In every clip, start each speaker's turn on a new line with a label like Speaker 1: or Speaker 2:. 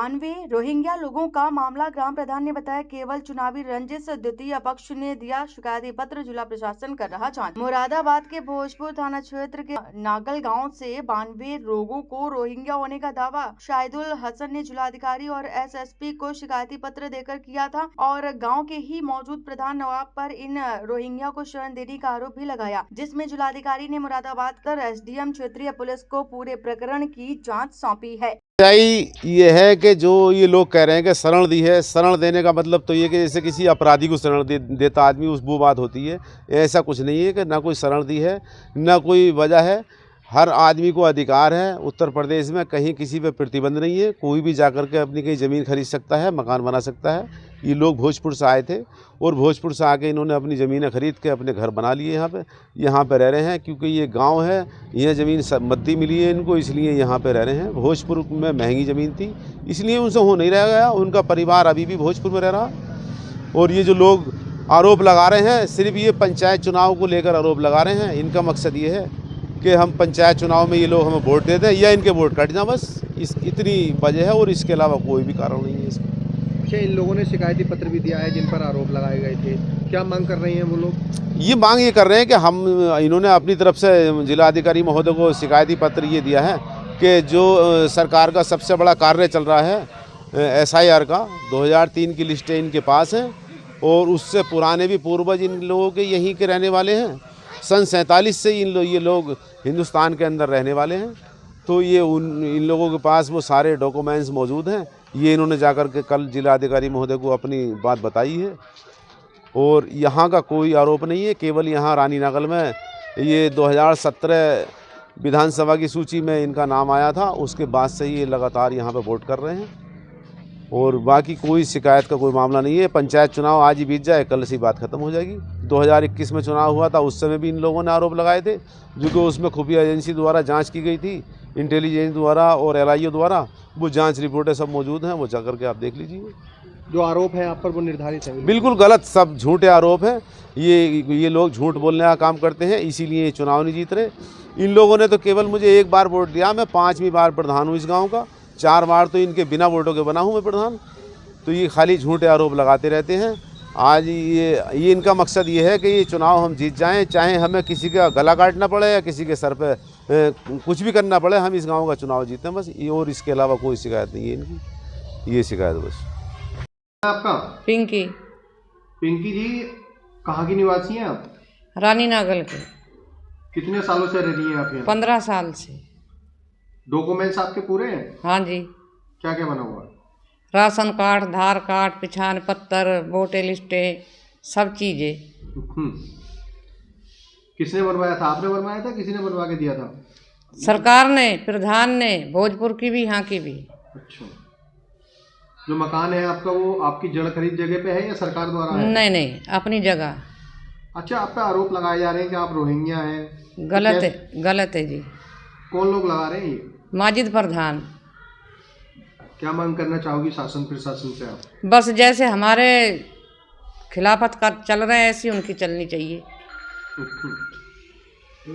Speaker 1: 92 Rohingya लोगों का मामला। ग्राम प्रधान ने बताया केवल चुनावी रंजिश, द्वितीय पक्ष ने दिया शिकायती पत्र, जिला प्रशासन कर रहा जांच। मुरादाबाद के भोजपुर थाना क्षेत्र के नागल गांव से 92 लोगों को रोहिंग्या होने का दावा शाहिदुल हसन ने जिलाधिकारी और एसएसपी को शिकायती पत्र देकर किया था और गाँव के ही मौजूद प्रधान नवाब पर इन रोहिंग्या को शरण देने का आरोप भी लगाया, जिसमें जिलाधिकारी ने मुरादाबाद कर एसडीएम क्षेत्रीय पुलिस को पूरे प्रकरण की जाँच सौंपी है।
Speaker 2: ये है कि जो ये लोग कह रहे हैं कि शरण दी है, शरण देने का मतलब तो ये कि जैसे किसी अपराधी को शरण देता आदमी, उस वो बात होती है। ऐसा कुछ नहीं है कि ना कोई शरण दी है, ना कोई वजह है। हर आदमी को अधिकार है उत्तर प्रदेश में, कहीं किसी पे प्रतिबंध नहीं है। कोई भी जाकर के अपनी कहीं ज़मीन खरीद सकता है, मकान बना सकता है। ये लोग भोजपुर से आए थे और भोजपुर से आके इन्होंने अपनी ज़मीनें खरीद के अपने घर बना लिए। यहाँ पे रह रहे हैं क्योंकि ये गांव है, यह ज़मीन मद्दी मिली है इनको, इसलिए यहाँ पे रह रहे हैं। भोजपुर में महंगी ज़मीन थी, इसलिए उनसे हो नहीं रह गया। उनका परिवार अभी भी भोजपुर में रह रहा। और ये जो लोग आरोप लगा रहे हैं, सिर्फ ये पंचायत चुनाव को लेकर आरोप लगा रहे हैं। इनका मकसद ये है कि हम पंचायत चुनाव में ये लोग हमें वोट दे दें या इनके वोट कट जाए, बस इतनी वजह है और इसके अलावा कोई भी कारण नहीं है इसका।
Speaker 3: अच्छा, इन लोगों ने शिकायती पत्र भी दिया है जिन पर आरोप लगाए गए थे, क्या मांग कर रहे हैं वो लोग?
Speaker 2: ये मांग ये कर रहे हैं कि इन्होंने अपनी तरफ से जिलाधिकारी महोदय को शिकायती पत्र ये दिया है कि जो सरकार का सबसे बड़ा कार्य चल रहा है SIR का, 2003 की लिस्टें इनके पास हैं और उससे पुराने भी पूर्वज इन लोगों के यहीं के रहने वाले हैं। सन 47 से ये लोग हिंदुस्तान के अंदर रहने वाले हैं। तो ये इन लोगों के पास वो सारे डॉक्यूमेंट्स मौजूद हैं। ये इन्होंने जाकर के कल जिलाधिकारी महोदय को अपनी बात बताई है और यहाँ का कोई आरोप नहीं है। केवल यहाँ रानीनागल में ये 2017 विधानसभा की सूची में इनका नाम आया था, उसके बाद से ये लगातार यहाँ पे वोट कर रहे हैं और बाकी कोई शिकायत का कोई मामला नहीं है। पंचायत चुनाव आज ही बीत जाए, कल से बात खत्म हो जाएगी। 2021 में चुनाव हुआ था, उस समय भी इन लोगों ने आरोप लगाए थे, जो कि उसमें खुफिया एजेंसी द्वारा जांच की गई थी, इंटेलिजेंस द्वारा और LIO द्वारा। वो जांच रिपोर्टें सब मौजूद हैं, वो जाकर के आप देख लीजिए।
Speaker 3: जो आरोप है आप पर वो निर्धारित है?
Speaker 2: बिल्कुल गलत, सब झूठे आरोप हैं। ये लोग झूठ बोलने का काम करते हैं, इसीलिए ये चुनाव नहीं जीत रहे। इन लोगों ने तो केवल मुझे एक बार वोट दिया, मैं 5वीं बार प्रधान हूँ इस गाँव का। 4 बार तो इनके बिना वोटों के बना हूँ मैं प्रधान। तो ये खाली झूठे आरोप लगाते रहते हैं। आज ये इनका मकसद ये है कि ये चुनाव हम जीत जाएं, चाहे हमें किसी का गला काटना पड़े या किसी के सर पे कुछ भी करना पड़े, हम इस गांव का चुनाव जीतें बस। ये और इसके अलावा कोई शिकायत नहीं है इनकी, ये शिकायत बस।
Speaker 3: आपका?
Speaker 4: पिंकी।
Speaker 3: पिंकी जी, कहाँ की निवासी हैं आप?
Speaker 4: रानीनागल के।
Speaker 3: कितने सालों से रह रही हैं आप यहाँ?
Speaker 4: 15 साल से।
Speaker 3: डॉक्यूमेंट्स आपके पूरे हैं?
Speaker 4: हाँ जी।
Speaker 3: क्या क्या बना हुआ?
Speaker 4: राशन कार्ड, आधार कार्ड, पहचान पत्र, वोटर लिस्टें, सब चीज़ें।
Speaker 3: किसने बनवाया था? आपने बनवाया था, किसी ने बनवा के दिया था?
Speaker 4: सरकार ने, प्रधान ने, भोजपुर की भी, यहाँ की भी।
Speaker 3: अच्छा, जो मकान है आपका वो आपकी जड़ खरीद जगह पे है या सरकार द्वारा है?
Speaker 4: नहीं नहीं, अपनी जगह।
Speaker 3: अच्छा, आप पे आरोप लगाए जा रहे हैं कि आप रोहिंग्या हैं?
Speaker 4: गलत है, गलत है जी।
Speaker 3: कौन लोग लगा रहे हैं ये?
Speaker 4: माजिद प्रधान।
Speaker 3: क्या मांग करना चाहोगी शासन प्रशासन से आप?
Speaker 4: बस जैसे हमारे खिलाफत का चल रहे हैं ऐसी उनकी चलनी चाहिए।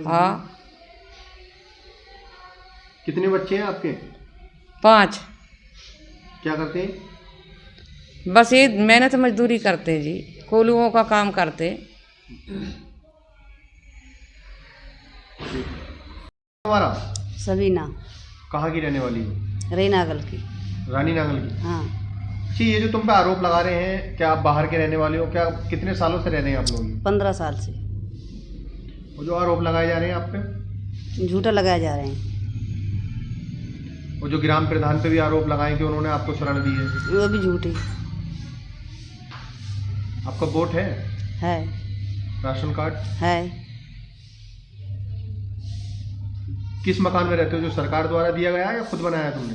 Speaker 4: हाँ।
Speaker 3: कितने बच्चे हैं आपके?
Speaker 4: 5।
Speaker 3: क्या करते हैं?
Speaker 4: बस ये मेहनत मजदूरी करते हैं जी, कोलुओं का काम करते।
Speaker 3: हमारा
Speaker 5: सबीना।
Speaker 3: कहाँ की रहने वाली हो?
Speaker 5: रानीनागल की।
Speaker 3: रानीनागल की?
Speaker 5: हाँ।
Speaker 3: अच्छा, ये जो तुम पे आरोप लगा रहे हैं, क्या आप बाहर के रहने वाले हो? क्या कितने सालों से रह रहे हैं आप लोग?
Speaker 5: 15 साल से।
Speaker 3: वो जो आरोप लगाए जा रहे हैं आप पे?
Speaker 5: झूठा लगाए जा रहे हैं।
Speaker 3: वो जो ग्राम प्रधान पे भी आरोप लगाए कि उन्होंने आपको शरण दी है,
Speaker 5: वो भी झूठी
Speaker 3: आपका वोट है? राशन कार्ड
Speaker 5: है।
Speaker 3: किस मकान में रहते हो? जो सरकार द्वारा दिया गया है या खुद बनाया तुमने?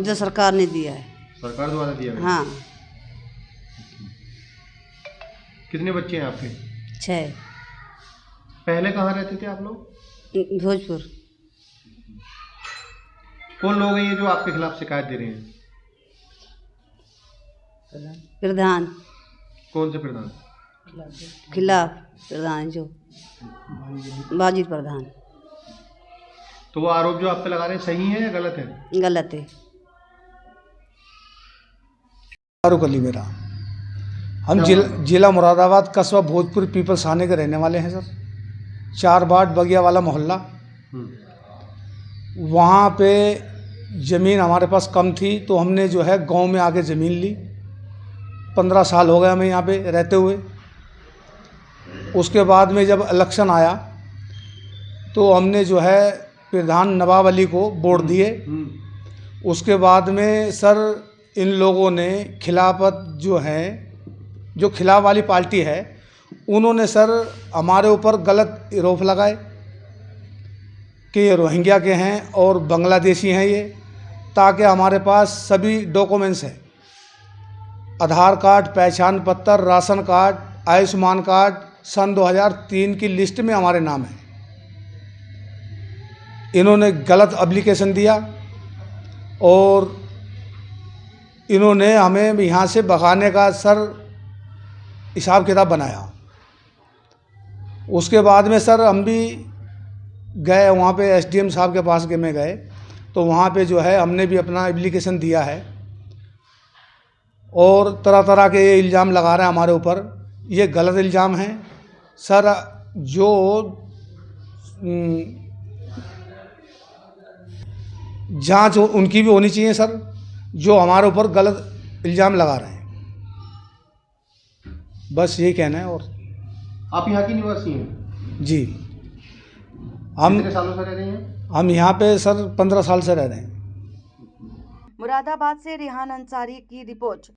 Speaker 5: जो सरकार ने दिया है।
Speaker 3: सरकार द्वारा दिया गया?
Speaker 5: हाँ।
Speaker 3: कितने बच्चे हैं आपके?
Speaker 5: 6।
Speaker 3: पहले कहाँ रहते थे आप लोग?
Speaker 5: भोजपुर।
Speaker 3: कौन लोग हैं ये जो आपके खिलाफ शिकायत दे रहे हैं?
Speaker 5: प्रधान।
Speaker 3: कौन से प्रधान?
Speaker 5: खिलाफ प्रधान जो माजिद प्रधान।
Speaker 3: तो वो आरोप जो आप पे लगा रहे हैं सही है या गलत है?
Speaker 5: गलत है।
Speaker 6: फारूक अली मेरा। हम जिला मुरादाबाद, कस्बा भोजपुर, पीपल्स थाने के रहने वाले हैं सर। 4 बाट बगिया वाला मोहल्ला। वहाँ पे ज़मीन हमारे पास कम थी तो हमने जो है गांव में आके ज़मीन ली। 15 साल हो गए हमें यहाँ पे रहते हुए। उसके बाद में जब इलेक्शन आया तो हमने जो है प्रधान नवाब अली को वोट दिए। उसके बाद में सर इन लोगों ने खिलाफत जो है, जो खिलाफ वाली पार्टी है, उन्होंने सर हमारे ऊपर गलत आरोप लगाए कि ये रोहिंग्या के हैं और बांग्लादेशी हैं ये, ताकि हमारे पास सभी डॉक्यूमेंट्स हैं, आधार कार्ड, पहचान पत्र, राशन कार्ड, आयुष्मान कार्ड, सन 2003 की लिस्ट में हमारे नाम है। इन्होंने गलत एप्लीकेशन दिया और इन्होंने हमें यहाँ से भगाने का सर हिसाब किताब बनाया। उसके बाद में सर हम भी गए वहाँ पे, एसडीएम साहब के पास में गए तो वहाँ पे जो है हमने भी अपना एप्लीकेशन दिया है और तरह तरह के ये इल्ज़ाम लगा रहे हैं हमारे ऊपर। ये गलत इल्ज़ाम हैं सर। जो जांच उनकी भी होनी चाहिए सर, जो हमारे ऊपर गलत इल्ज़ाम लगा रहे हैं। बस यही कहना है। और
Speaker 3: आप यहाँ की निवासी हैं?
Speaker 6: जी। हम
Speaker 3: कितने सालों से रह रहे हैं?
Speaker 6: हम यहाँ पे सर 15 साल से रह रहे हैं।
Speaker 1: मुरादाबाद से रेहान अंसारी की रिपोर्ट।